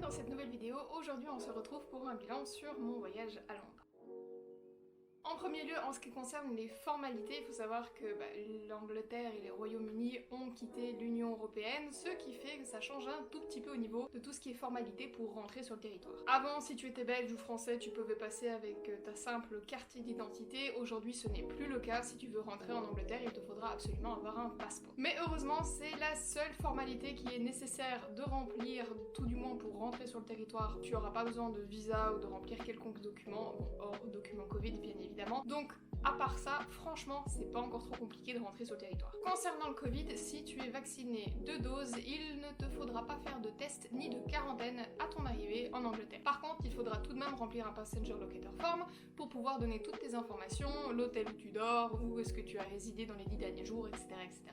dans cette nouvelle vidéo. Aujourd'hui on se retrouve pour un bilan sur mon voyage à Londres. En premier lieu, en ce qui concerne les formalités, il faut savoir que l'Angleterre et les Royaumes-Unis ont quitté l'Union Européenne, ce qui fait que ça change un tout petit peu au niveau de tout ce qui est formalité pour rentrer sur le territoire. Avant, si tu étais belge ou français, tu pouvais passer avec ta simple carte d'identité. Aujourd'hui, ce n'est plus le cas. Si tu veux rentrer en Angleterre, il te faudra absolument avoir un passeport. Mais heureusement, c'est la seule formalité qui est nécessaire de remplir, tout du moins pour rentrer sur le territoire. Tu n'auras pas besoin de visa ou de remplir quelconque document, bon, hors document Covid bien évidemment. Donc, à part ça, franchement, c'est pas encore trop compliqué de rentrer sur le territoire. Concernant le Covid, si tu es vacciné 2 doses, il ne te faudra pas faire de test ni de quarantaine à ton arrivée en Angleterre. Par contre, il faudra tout de même remplir un Passenger Locator Form pour pouvoir donner toutes tes informations, l'hôtel où tu dors, où est-ce que tu as résidé dans les 10 derniers jours, etc. etc.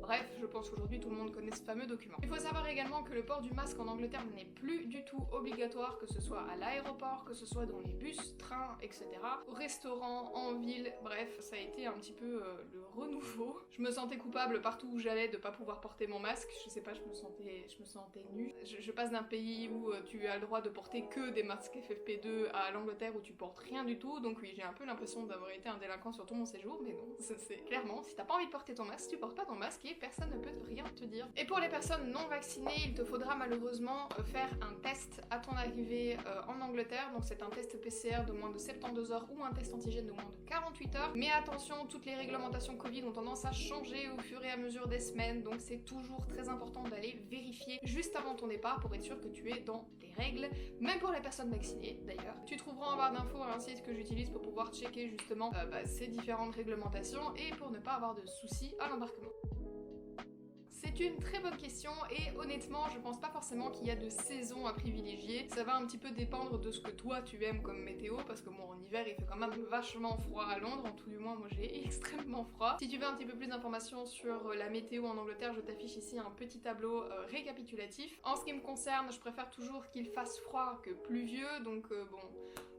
Bref, je pense qu'aujourd'hui tout le monde connaît ce fameux document. Il faut savoir également que le port du masque en Angleterre n'est plus du tout obligatoire, que ce soit à l'aéroport, que ce soit dans les bus, trains, etc. Au restaurant, en ville, bref, ça a été un petit peu le renouveau. Je me sentais coupable partout où j'allais de pas pouvoir porter mon masque, je sais pas, je me sentais nue. Je passe d'un pays où tu as le droit de porter que des masques FFP2 à l'Angleterre où tu portes rien du tout, donc oui, j'ai un peu l'impression d'avoir été un délinquant sur tout mon séjour, mais non, c'est clairement, si t'as pas envie de porter ton masque, tu portes pas ton masque et personne ne peut rien te dire. Et pour les personnes non vaccinées, il te faudra malheureusement faire un test à ton arrivée en Angleterre, donc c'est un test PCR de moins de 72 heures ou un test antigène de moins de 48 heures. Mais attention, toutes les réglementations Covid ont tendance à changer au fur et à mesure des semaines, donc c'est toujours très important d'aller vérifier juste avant ton départ pour être sûr que tu es dans les règles, même pour les personnes vaccinées d'ailleurs. Tu trouveras en barre d'infos un site que j'utilise pour pouvoir checker justement ces différentes réglementations et pour ne pas avoir de soucis à l'embarquement. C'est une très bonne question et honnêtement je pense pas forcément qu'il y a de saison à privilégier. Ça va un petit peu dépendre de ce que toi tu aimes comme météo parce que bon en hiver il fait quand même vachement froid à Londres, en tout du moins moi j'ai extrêmement froid. Si tu veux un petit peu plus d'informations sur la météo en Angleterre, je t'affiche ici un petit tableau récapitulatif. En ce qui me concerne, je préfère toujours qu'il fasse froid que pluvieux, donc bon,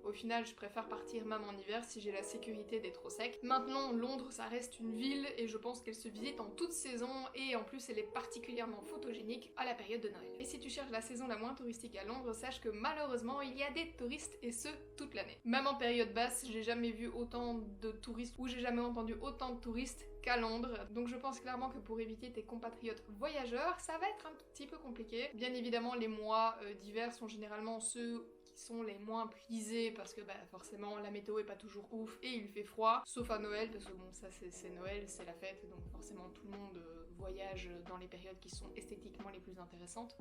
au final je préfère partir même en hiver si j'ai la sécurité d'être au sec. Maintenant Londres ça reste une ville et je pense qu'elle se visite en toute saison et en plus elle est particulièrement photogénique à la période de Noël. Et si tu cherches la saison la moins touristique à Londres, sache que malheureusement il y a des touristes et ce toute l'année. Même en période basse, j'ai jamais vu autant de touristes ou j'ai jamais entendu autant de touristes qu'à Londres. Donc je pense clairement que pour éviter tes compatriotes voyageurs, ça va être un petit peu compliqué. Bien évidemment les mois d'hiver sont généralement ceux qui sont les moins prisés parce que forcément la météo est pas toujours ouf et il fait froid, sauf à Noël parce que bon ça c'est Noël, c'est la fête, donc forcément tout le monde voyage dans les périodes qui sont esthétiquement les plus intéressantes.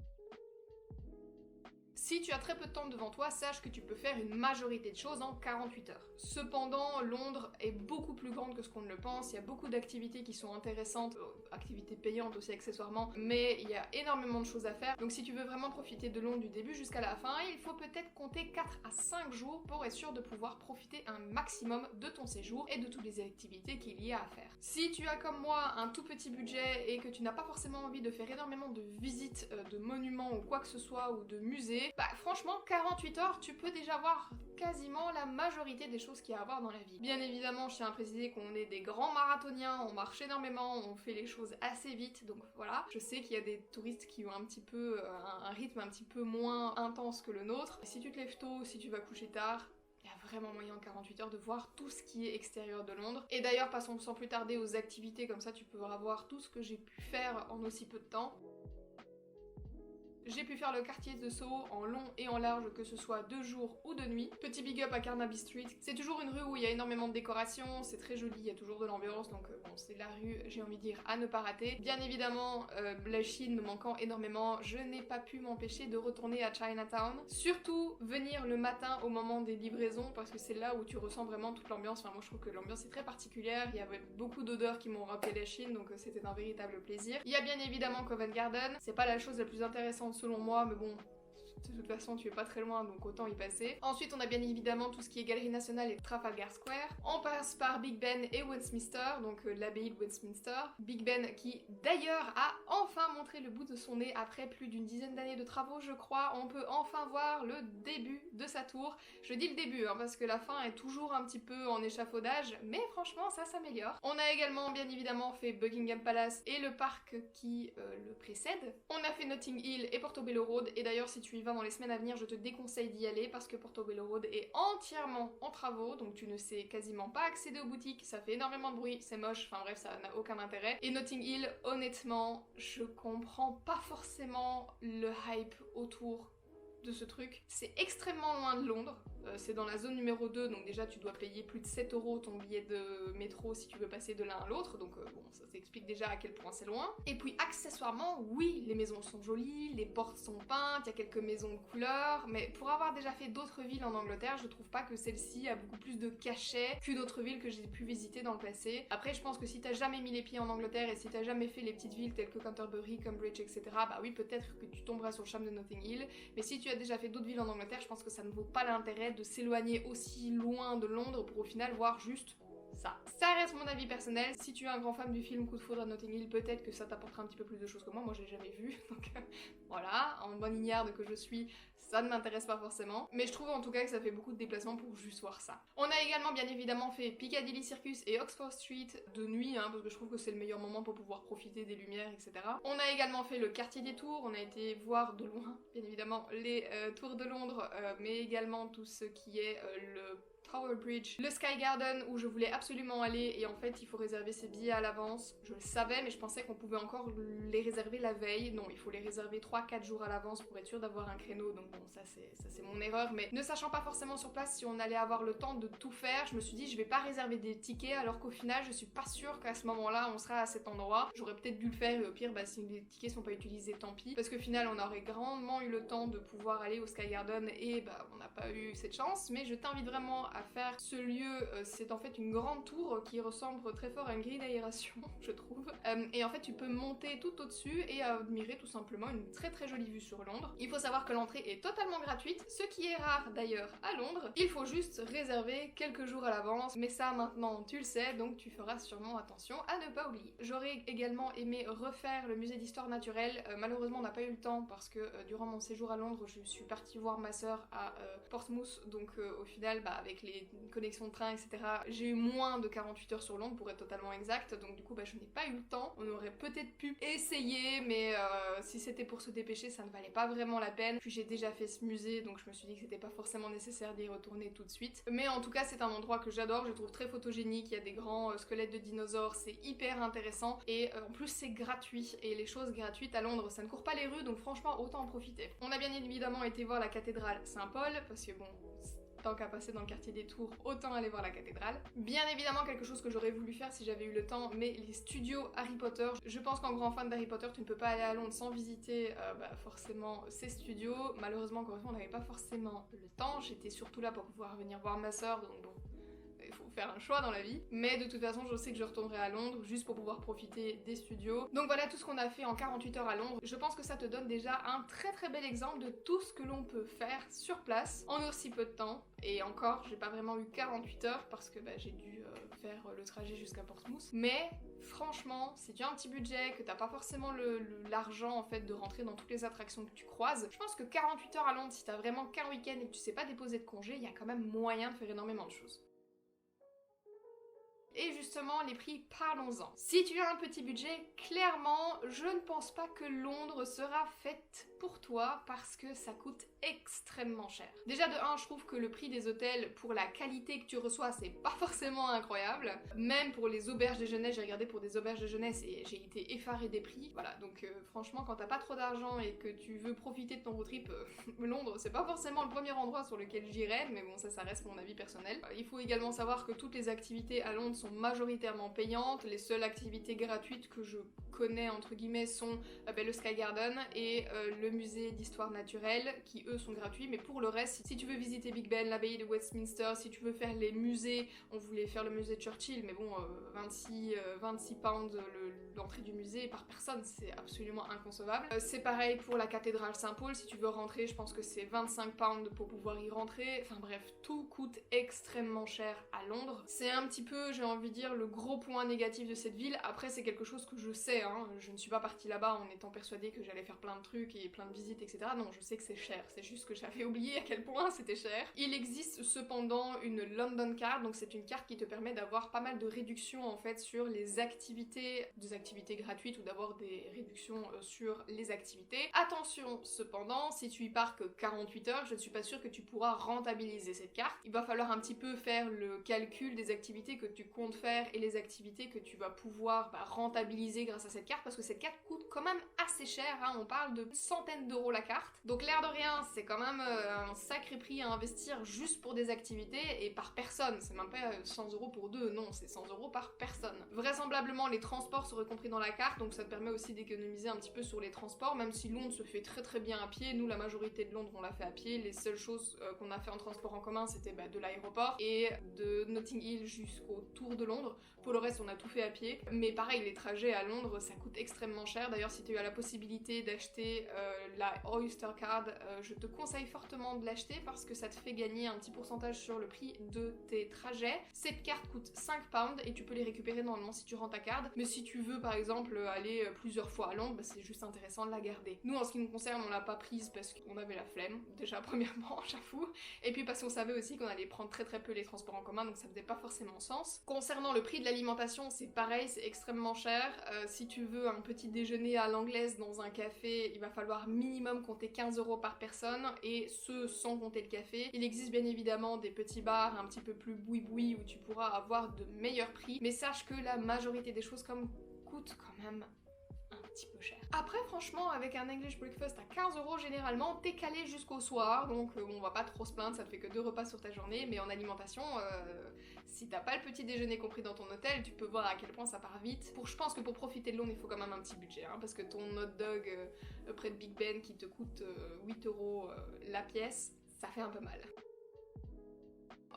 Si tu as très peu de temps devant toi, sache que tu peux faire une majorité de choses en 48 heures. Cependant, Londres est beaucoup plus grande que ce qu'on ne le pense, il y a beaucoup d'activités qui sont intéressantes, activités payantes aussi accessoirement, mais il y a énormément de choses à faire. Donc si tu veux vraiment profiter de Londres du début jusqu'à la fin, il faut peut-être compter 4 à 5 jours pour être sûr de pouvoir profiter un maximum de ton séjour et de toutes les activités qu'il y a à faire. Si tu as comme moi un tout petit budget et que tu n'as pas forcément envie de faire énormément de visites de monuments ou quoi que ce soit ou de musées, franchement 48 heures tu peux déjà voir quasiment la majorité des choses qu'il y a à voir dans la vie. Bien évidemment je tiens à préciser qu'on est des grands marathoniens, on marche énormément, on fait les choses assez vite, donc voilà. Je sais qu'il y a des touristes qui ont un petit peu un rythme un petit peu moins intense que le nôtre. Si tu te lèves tôt, si tu vas coucher tard, il y a vraiment moyen en 48 heures de voir tout ce qui est extérieur de Londres. Et d'ailleurs passons sans plus tarder aux activités, comme ça tu pourras voir tout ce que j'ai pu faire en aussi peu de temps. J'ai pu faire le quartier de Soho en long et en large, que ce soit de jour ou de nuit. Petit big up à Carnaby Street. C'est toujours une rue où il y a énormément de décorations, c'est très joli, il y a toujours de l'ambiance, donc bon, c'est la rue, j'ai envie de dire, à ne pas rater. Bien évidemment, la Chine me manquant énormément, je n'ai pas pu m'empêcher de retourner à Chinatown. Surtout, venir le matin au moment des livraisons, parce que c'est là où tu ressens vraiment toute l'ambiance. Enfin, moi je trouve que l'ambiance est très particulière, il y avait beaucoup d'odeurs qui m'ont rappelé la Chine, donc c'était un véritable plaisir. Il y a bien évidemment Covent Garden, c'est pas la chose la plus intéressante selon moi, mais bon, de toute façon tu es pas très loin donc autant y passer. Ensuite on a bien évidemment tout ce qui est Galerie Nationale et Trafalgar Square. On passe par Big Ben et Westminster, donc l'abbaye de Westminster. Big Ben qui d'ailleurs a enfin montré le bout de son nez après plus d'une dizaine d'années de travaux je crois. On peut enfin voir le début de sa tour. Je dis le début parce que la fin est toujours un petit peu en échafaudage, mais franchement ça s'améliore. On a également bien évidemment fait Buckingham Palace et le parc qui le précède. On a fait Notting Hill et Portobello Road, et d'ailleurs si tu y vas vas dans les semaines à venir, je te déconseille d'y aller parce que Portobello Road est entièrement en travaux, donc tu ne sais quasiment pas accéder aux boutiques, ça fait énormément de bruit, c'est moche, enfin bref, ça n'a aucun intérêt. Et Notting Hill, honnêtement, je comprends pas forcément le hype autour de ce truc. C'est extrêmement loin de Londres, c'est dans la zone numéro 2, donc déjà tu dois payer plus de 7 € ton billet de métro si tu veux passer de l'un à l'autre, donc bon, ça t'explique déjà à quel point c'est loin. Et puis accessoirement, oui, les maisons sont jolies, les portes sont peintes, il y a quelques maisons de couleur, mais pour avoir déjà fait d'autres villes en Angleterre, je trouve pas que celle-ci a beaucoup plus de cachet qu'une autre ville que j'ai pu visiter dans le passé. Après, je pense que si t'as jamais mis les pieds en Angleterre et si t'as jamais fait les petites villes telles que Canterbury, Cambridge, etc., bah oui, peut-être que tu tomberas sur le charme de Notting Hill, mais si tu as déjà fait d'autres villes en Angleterre, je pense que ça ne vaut pas l'intérêt de s'éloigner aussi loin de Londres pour au final voir juste ça. Ça reste mon avis personnel. Si tu es un grand fan du film Coup de foudre à Notting Hill, peut-être que ça t'apportera un petit peu plus de choses que moi. Moi, je l'ai jamais vu, donc voilà, en bonne ignarde que je suis, ça ne m'intéresse pas forcément. Mais je trouve en tout cas que ça fait beaucoup de déplacements pour juste voir ça. On a également bien évidemment fait Piccadilly Circus et Oxford Street de nuit, hein, parce que je trouve que c'est le meilleur moment pour pouvoir profiter des lumières, etc. On a également fait le quartier des Tours, on a été voir de loin, bien évidemment, les tours de Londres, mais également tout ce qui est le Tower Bridge, le Sky Garden où je voulais absolument aller et en fait il faut réserver ses billets à l'avance. Je le savais mais je pensais qu'on pouvait encore les réserver la veille. Non, il faut les réserver 3-4 jours à l'avance pour être sûr d'avoir un créneau, donc bon ça c'est mon erreur, mais ne sachant pas forcément sur place si on allait avoir le temps de tout faire, je me suis dit je vais pas réserver des tickets alors qu'au final je suis pas sûre qu'à ce moment-là on sera à cet endroit. J'aurais peut-être dû le faire et au pire bah si les tickets sont pas utilisés tant pis, parce qu'au final on aurait grandement eu le temps de pouvoir aller au Sky Garden et bah on n'a pas eu cette chance, mais je t'invite vraiment à faire ce lieu. C'est en fait une grande tour qui ressemble très fort à une grille d'aération je trouve, et en fait tu peux monter tout au-dessus et admirer tout simplement une très très jolie vue sur Londres. Il faut savoir que l'entrée est totalement gratuite, ce qui est rare d'ailleurs à Londres. Il faut juste réserver quelques jours à l'avance, mais ça maintenant tu le sais, donc tu feras sûrement attention à ne pas oublier. J'aurais également aimé refaire le musée d'histoire naturelle, malheureusement on n'a pas eu le temps parce que durant mon séjour à Londres je suis partie voir ma soeur à Portsmouth, donc au final bah, avec les connexions de train etc, j'ai eu moins de 48 heures sur Londres pour être totalement exact, donc du coup bah, je n'ai pas eu le temps. On aurait peut-être pu essayer, mais si c'était pour se dépêcher ça ne valait pas vraiment la peine, puis j'ai déjà fait ce musée donc je me suis dit que c'était pas forcément nécessaire d'y retourner tout de suite. Mais en tout cas c'est un endroit que j'adore, je trouve très photogénique, il y a des grands squelettes de dinosaures, c'est hyper intéressant et en plus c'est gratuit, et les choses gratuites à Londres ça ne court pas les rues, donc franchement autant en profiter. On a bien évidemment été voir la cathédrale Saint-Paul parce que bon, tant qu'à passer dans le quartier des Tours, autant aller voir la cathédrale. Bien évidemment quelque chose que j'aurais voulu faire si j'avais eu le temps, mais les studios Harry Potter. Je pense qu'en grand fan d'Harry Potter, tu ne peux pas aller à Londres sans visiter forcément ces studios. Malheureusement, encore une fois, on n'avait pas forcément le temps. J'étais surtout là pour pouvoir venir voir ma soeur, donc bon, il faut faire un choix dans la vie. Mais de toute façon, je sais que je retournerai à Londres juste pour pouvoir profiter des studios. Donc voilà tout ce qu'on a fait en 48 heures à Londres. Je pense que ça te donne déjà un très très bel exemple de tout ce que l'on peut faire sur place en aussi peu de temps. Et encore, j'ai pas vraiment eu 48 heures parce que bah, j'ai dû faire le trajet jusqu'à Portsmouth. Mais franchement, si tu as un petit budget, que t'as pas forcément l'argent en fait de rentrer dans toutes les attractions que tu croises, je pense que 48 heures à Londres, si t'as vraiment qu'un week-end et que tu sais pas déposer de congé, il y a quand même moyen de faire énormément de choses. Et justement, les prix, parlons-en. Si tu as un petit budget, clairement, je ne pense pas que Londres sera faite pour toi parce que ça coûte extrêmement cher. Déjà de 1, je trouve que le prix des hôtels pour la qualité que tu reçois, c'est pas forcément incroyable. Même pour les auberges de jeunesse, j'ai regardé pour des auberges de jeunesse et j'ai été effarée des prix. Voilà, donc franchement, quand t'as pas trop d'argent et que tu veux profiter de ton road trip, Londres, c'est pas forcément le premier endroit sur lequel j'irais, mais bon, ça reste mon avis personnel. Il faut également savoir que toutes les activités à Londres sont majoritairement payantes. Les seules activités gratuites que je connais entre guillemets sont le Sky Garden et le musée d'histoire naturelle qui eux sont gratuits, mais pour le reste si tu veux visiter Big Ben, l'abbaye de Westminster, si tu veux faire les musées, on voulait faire le musée Churchill mais bon 26 pounds l'entrée du musée par personne, c'est absolument inconcevable. C'est pareil pour la cathédrale Saint-Paul, si tu veux rentrer je pense que c'est 25 pounds pour pouvoir y rentrer, enfin bref tout coûte extrêmement cher à Londres. C'est un petit peu, j'ai envie de dire, le gros point négatif de cette ville. Après c'est quelque chose que je sais, hein. Je ne suis pas partie là-bas en étant persuadée que j'allais faire plein de trucs et plein de visites etc. Non, je sais que c'est cher, c'est juste que j'avais oublié à quel point c'était cher. Il existe cependant une London Card, donc c'est une carte qui te permet d'avoir pas mal de réductions en fait sur les activités activités gratuites ou d'avoir des réductions sur les activités. Attention cependant, si tu y pars que 48 heures, je ne suis pas sûre que tu pourras rentabiliser cette carte. Il va falloir un petit peu faire le calcul des activités que tu comptes faire et les activités que tu vas pouvoir rentabiliser grâce à cette carte, parce que cette carte coûte quand même assez cher, hein. On parle de centaines d'euros la carte. Donc l'air de rien, c'est quand même un sacré prix à investir juste pour des activités et par personne. C'est même pas 100 euros pour deux, non, c'est 100 euros par personne. Vraisemblablement, les transports seraient compris dans la carte, donc ça te permet aussi d'économiser un petit peu sur les transports, même si Londres se fait très très bien à pied. Nous, la majorité de Londres, on l'a fait à pied. Les seules choses qu'on a fait en transport en commun, c'était de l'aéroport et de Notting Hill jusqu'au Tour de Londres. Pour le reste, on a tout fait à pied. Mais pareil, les trajets à Londres, ça coûte extrêmement cher. D'ailleurs, si tu as la possibilité d'acheter la Oyster Card, je te conseille fortement de l'acheter parce que ça te fait gagner un petit pourcentage sur le prix de tes trajets. Cette carte coûte 5 pounds et tu peux les récupérer normalement si tu rends ta carte. Mais si tu veux, par exemple, aller plusieurs fois à Londres, c'est juste intéressant de la garder. Nous, en ce qui nous concerne, on l'a pas prise parce qu'on avait la flemme, déjà premièrement, j'avoue. Et puis parce qu'on savait aussi qu'on allait prendre très très peu les transports en commun, donc ça faisait pas forcément sens. Concernant le prix de l'alimentation, c'est pareil, c'est extrêmement cher. Si tu veux un petit déjeuner à l'anglaise dans un café, il va falloir minimum compter 15 euros par personne, et ce sans compter le café. Il existe bien évidemment des petits bars un petit peu plus boui-boui où tu pourras avoir de meilleurs prix, mais sache que la majorité des choses coûtent quand même un petit peu cher. Après, franchement, avec un English breakfast à 15 euros, généralement, t'es calé jusqu'au soir, donc on va pas trop se plaindre, ça te fait que 2 repas sur ta journée, mais en alimentation, si t'as pas le petit déjeuner compris dans ton hôtel, tu peux voir à quel point ça part vite. Je pense que pour profiter de Londres, il faut quand même un petit budget, hein, parce que ton hot dog près de Big Ben qui te coûte 8 euros la pièce, ça fait un peu mal.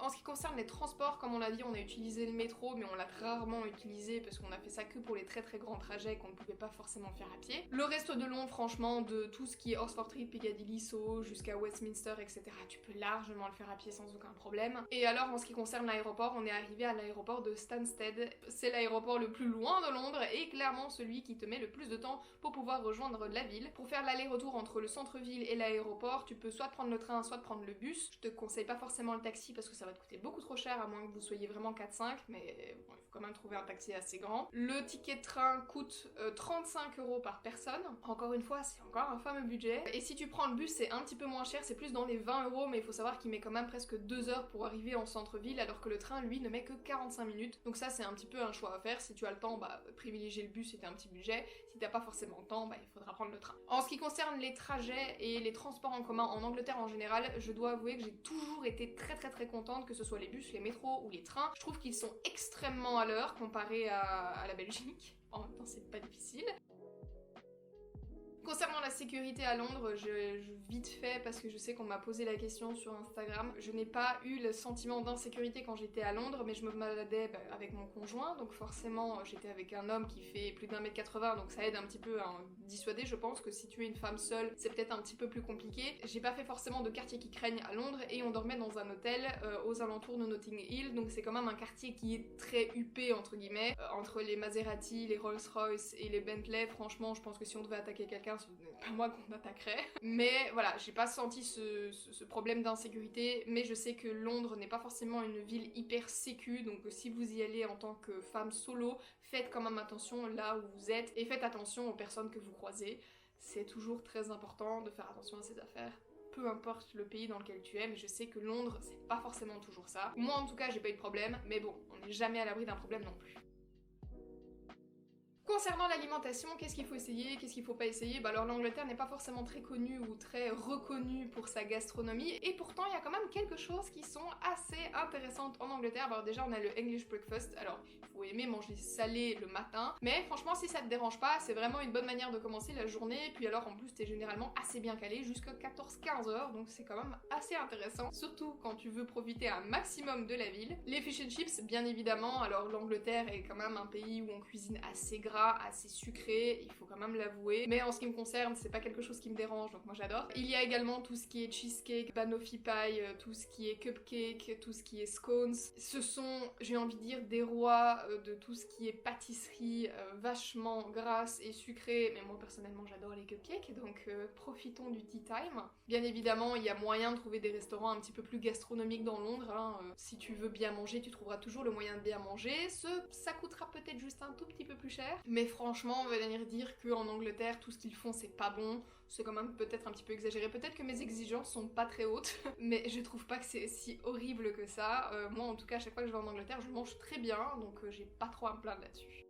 En ce qui concerne les transports, comme on l'a dit, on a utilisé le métro, mais on l'a rarement utilisé parce qu'on a fait ça que pour les très très grands trajets qu'on ne pouvait pas forcément faire à pied. Le reste de Londres, franchement, de tout ce qui est Oxford Street, Piccadilly, Soho, jusqu'à Westminster, etc., tu peux largement le faire à pied sans aucun problème. Et alors, en ce qui concerne l'aéroport, on est arrivé à l'aéroport de Stansted. C'est l'aéroport le plus loin de Londres et clairement celui qui te met le plus de temps pour pouvoir rejoindre la ville. Pour faire l'aller-retour entre le centre-ville et l'aéroport, tu peux soit prendre le train, soit prendre le bus. Je te conseille pas forcément le taxi parce que ça va te coûter beaucoup trop cher à moins que vous soyez vraiment 4-5, mais bon, il faut quand même trouver un taxi assez grand. Le ticket de train coûte 35 euros par personne. Encore une fois, c'est encore un fameux budget. Et si tu prends le bus, c'est un petit peu moins cher, c'est plus dans les 20 euros, mais il faut savoir qu'il met quand même presque 2 heures pour arriver en centre-ville, alors que le train, lui, ne met que 45 minutes. Donc ça, c'est un petit peu un choix à faire. Si tu as le temps, privilégier le bus, c'était un petit budget. Si t'as pas forcément le temps, il faudra prendre le train. En ce qui concerne les trajets et les transports en commun en Angleterre en général, je dois avouer que j'ai toujours été très très très contente, que ce soit les bus, les métros ou les trains. Je trouve qu'ils sont extrêmement à l'heure comparé à la Belgique. En même temps, c'est pas difficile. Concernant la sécurité à Londres, je vite fait, parce que je sais qu'on m'a posé la question sur Instagram, je n'ai pas eu le sentiment d'insécurité quand j'étais à Londres, mais je me baladais avec mon conjoint, donc forcément j'étais avec un homme qui fait plus d'1m80, donc ça aide un petit peu à en dissuader. Je pense que si tu es une femme seule, c'est peut-être un petit peu plus compliqué. J'ai pas fait forcément de quartier qui craignent à Londres, et on dormait dans un hôtel aux alentours de Notting Hill, donc c'est quand même un quartier qui est très huppé entre guillemets, entre les Maserati, les Rolls-Royce et les Bentley. Franchement, je pense que si on devait attaquer quelqu'un, ce n'est pas moi qu'on attaquerait. Mais voilà, j'ai pas senti ce problème d'insécurité, mais je sais que Londres n'est pas forcément une ville hyper sécu, donc si vous y allez en tant que femme solo, faites quand même attention là où vous êtes, et faites attention aux personnes que vous croisez. C'est toujours très important de faire attention à ces affaires, peu importe le pays dans lequel tu es, mais je sais que Londres, c'est pas forcément toujours ça. Moi en tout cas, j'ai pas eu de problème, mais bon, on n'est jamais à l'abri d'un problème non plus. Concernant l'alimentation, qu'est-ce qu'il faut essayer, qu'est-ce qu'il faut pas essayer? Alors l'Angleterre n'est pas forcément très connue ou très reconnue pour sa gastronomie, et pourtant il y a quand même quelques choses qui sont assez intéressantes en Angleterre. Alors déjà on a le English breakfast, alors il faut aimer manger salé le matin, mais franchement si ça te dérange pas, c'est vraiment une bonne manière de commencer la journée, puis alors en plus t'es généralement assez bien calé, jusqu'à 14-15 heures, donc c'est quand même assez intéressant, surtout quand tu veux profiter un maximum de la ville. Les fish and chips, bien évidemment, alors l'Angleterre est quand même un pays où on cuisine assez gras, assez sucré, il faut quand même l'avouer, mais en ce qui me concerne c'est pas quelque chose qui me dérange, donc moi j'adore. Il y a également tout ce qui est cheesecake, banoffee pie, tout ce qui est cupcake, tout ce qui est scones. Ce sont, j'ai envie de dire, des rois de tout ce qui est pâtisserie vachement grasse et sucrée, mais moi personnellement j'adore les cupcakes, donc profitons du tea time. Bien évidemment il y a moyen de trouver des restaurants un petit peu plus gastronomiques dans Londres, hein. Si tu veux bien manger, tu trouveras toujours le moyen de bien manger. Ça coûtera peut-être juste un tout petit peu plus cher, Mais franchement, venir dire qu'en Angleterre, tout ce qu'ils font c'est pas bon, c'est quand même peut-être un petit peu exagéré. Peut-être que mes exigences sont pas très hautes, mais je trouve pas que c'est si horrible que ça. Moi en tout cas, à chaque fois que je vais en Angleterre, je mange très bien, donc j'ai pas trop à me plaindre là-dessus.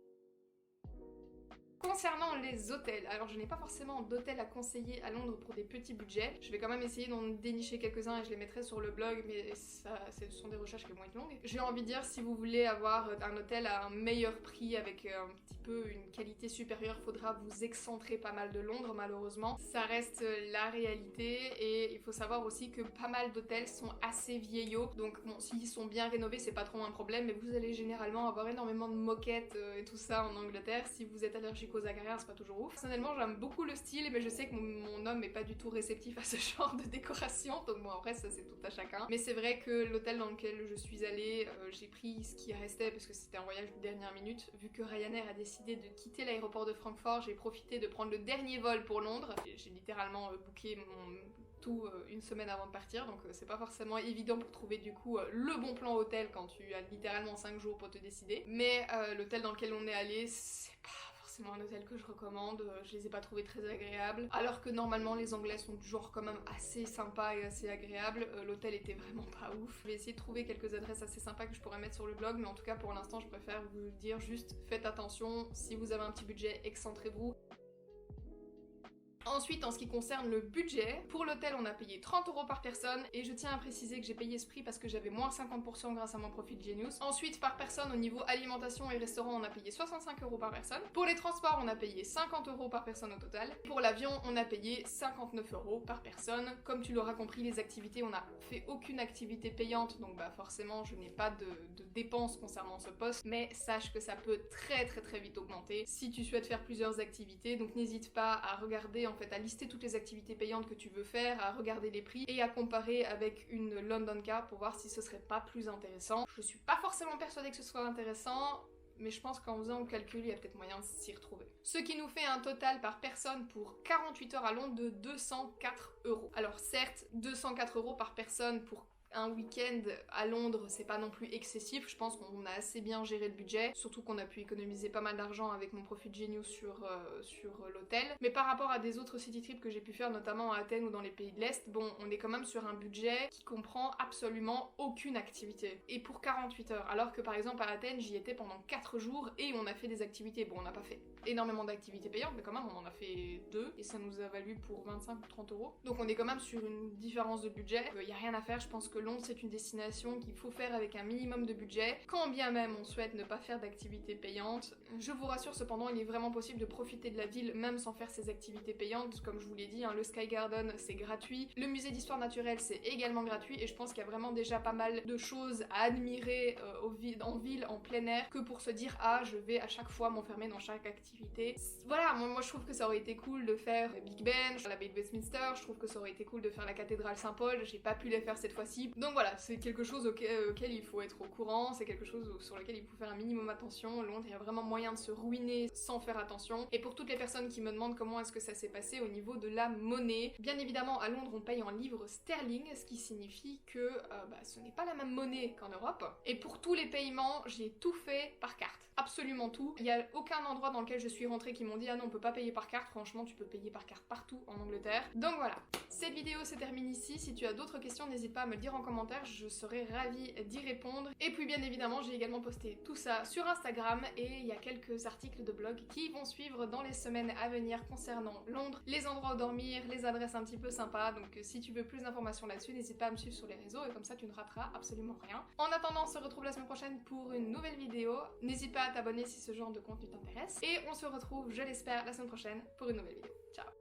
Concernant les hôtels, alors je n'ai pas forcément d'hôtel à conseiller à Londres pour des petits budgets. Je vais quand même essayer d'en dénicher quelques-uns et je les mettrai sur le blog, mais ce sont des recherches qui vont être longues. J'ai envie de dire, si vous voulez avoir un hôtel à un meilleur prix avec un petit peu une qualité supérieure, faudra vous excentrer pas mal de Londres malheureusement. Ça reste la réalité et il faut savoir aussi que pas mal d'hôtels sont assez vieillots. Donc bon, s'ils sont bien rénovés, c'est pas trop un problème, mais vous allez généralement avoir énormément de moquettes et tout ça en Angleterre. Si vous êtes allergique aux agréaires, c'est pas toujours ouf. Personnellement, j'aime beaucoup le style, mais je sais que mon homme est pas du tout réceptif à ce genre de décoration, donc bon, après, ça c'est tout à chacun. Mais c'est vrai que l'hôtel dans lequel je suis allée, j'ai pris ce qui restait parce que c'était un voyage de dernière minute. Vu que Ryanair a décidé de quitter l'aéroport de Francfort, j'ai profité de prendre le dernier vol pour Londres. J'ai littéralement booké tout une semaine avant de partir, donc c'est pas forcément évident pour trouver du coup le bon plan hôtel quand tu as littéralement 5 jours pour te décider. Mais l'hôtel dans lequel on est allé, c'est pas forcément un hôtel que je recommande, je les ai pas trouvés très agréables, alors que normalement les Anglais sont du genre quand même assez sympas et assez agréables. L'hôtel était vraiment pas ouf. Je vais essayer de trouver quelques adresses assez sympas que je pourrais mettre sur le blog, mais en tout cas pour l'instant je préfère vous dire juste faites attention, si vous avez un petit budget, excentrez-vous. Ensuite, en ce qui concerne le budget, pour l'hôtel, on a payé 30 € par personne, et je tiens à préciser que j'ai payé ce prix parce que j'avais moins 50% grâce à mon profil Genius. Ensuite, par personne, au niveau alimentation et restaurant, on a payé 65 € par personne. Pour les transports, on a payé 50 € par personne au total. Pour l'avion, on a payé 59 € par personne. Comme tu l'auras compris, les activités, on n'a fait aucune activité payante, donc bah forcément, je n'ai pas de dépenses concernant ce poste, mais sache que ça peut très vite augmenter si tu souhaites faire plusieurs activités, donc n'hésite pas à regarder en fait, à lister toutes les activités payantes que tu veux faire, à regarder les prix et à comparer avec une London Car pour voir si ce serait pas plus intéressant. Je suis pas forcément persuadée que ce soit intéressant, mais je pense qu'en faisant le calcul, il y a peut-être moyen de s'y retrouver. Ce qui nous fait un total par personne pour 48 heures à Londres de 204 €. Alors certes, 204 € par personne pour un week-end à Londres, c'est pas non plus excessif, je pense qu'on a assez bien géré le budget, surtout qu'on a pu économiser pas mal d'argent avec mon profit Genius sur l'hôtel. Mais par rapport à des autres city trips que j'ai pu faire, notamment à Athènes ou dans les pays de l'Est, bon, on est quand même sur un budget qui comprend absolument aucune activité. Et pour 48 heures, alors que par exemple à Athènes, j'y étais pendant 4 jours et on a fait des activités. Bon, on n'a pas fait énormément d'activités payantes, mais quand même on en a fait 2 et ça nous a valu pour 25 ou 30 €. Donc on est quand même sur une différence de budget. Y a rien à faire, je pense que Londres c'est une destination qu'il faut faire avec un minimum de budget, quand bien même on souhaite ne pas faire d'activités payantes. Je vous rassure cependant, il est vraiment possible de profiter de la ville même sans faire ces activités payantes. Comme je vous l'ai dit, hein, le Sky Garden c'est gratuit, le musée d'histoire naturelle c'est également gratuit et je pense qu'il y a vraiment déjà pas mal de choses à admirer en ville, en plein air, que pour se dire ah je vais à chaque fois m'enfermer dans chaque activité. Voilà, moi je trouve que ça aurait été cool de faire Big Ben, l'abbaye de Westminster, je trouve que ça aurait été cool de faire la cathédrale Saint-Paul, j'ai pas pu les faire cette fois-ci. Donc voilà, c'est quelque chose auquel il faut être au courant, c'est quelque chose sur lequel il faut faire un minimum attention. Londres, il y a vraiment moyen de se ruiner sans faire attention. Et pour toutes les personnes qui me demandent comment est-ce que ça s'est passé au niveau de la monnaie, bien évidemment à Londres on paye en livres sterling, ce qui signifie que ce n'est pas la même monnaie qu'en Europe. Et pour tous les paiements, j'ai tout fait par carte. Absolument tout. Il n'y a aucun endroit dans lequel je suis rentrée qui m'ont dit ah non on peut pas payer par carte, franchement tu peux payer par carte partout en Angleterre. Donc voilà, cette vidéo se termine ici. Si tu as d'autres questions, n'hésite pas à me le dire en commentaire, je serai ravie d'y répondre. Et puis bien évidemment j'ai également posté tout ça sur Instagram et il y a quelques articles de blog qui vont suivre dans les semaines à venir concernant Londres, les endroits où dormir, les adresses un petit peu sympas. Donc si tu veux plus d'informations là-dessus, n'hésite pas à me suivre sur les réseaux et comme ça tu ne rateras absolument rien. En attendant, on se retrouve la semaine prochaine pour une nouvelle vidéo. N'hésite pas à t'abonner si ce genre de contenu t'intéresse. Et on se retrouve, je l'espère, la semaine prochaine pour une nouvelle vidéo. Ciao!